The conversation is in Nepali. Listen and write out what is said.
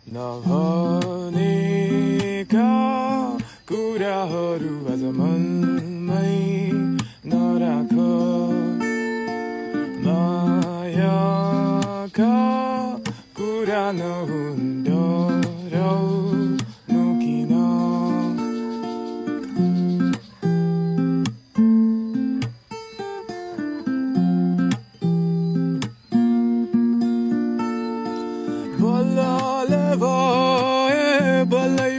नभनेका कुराहरू आज मनमै नराख मायाका कुरा नहुन् डराउनु किन बल्लले भए बल्लै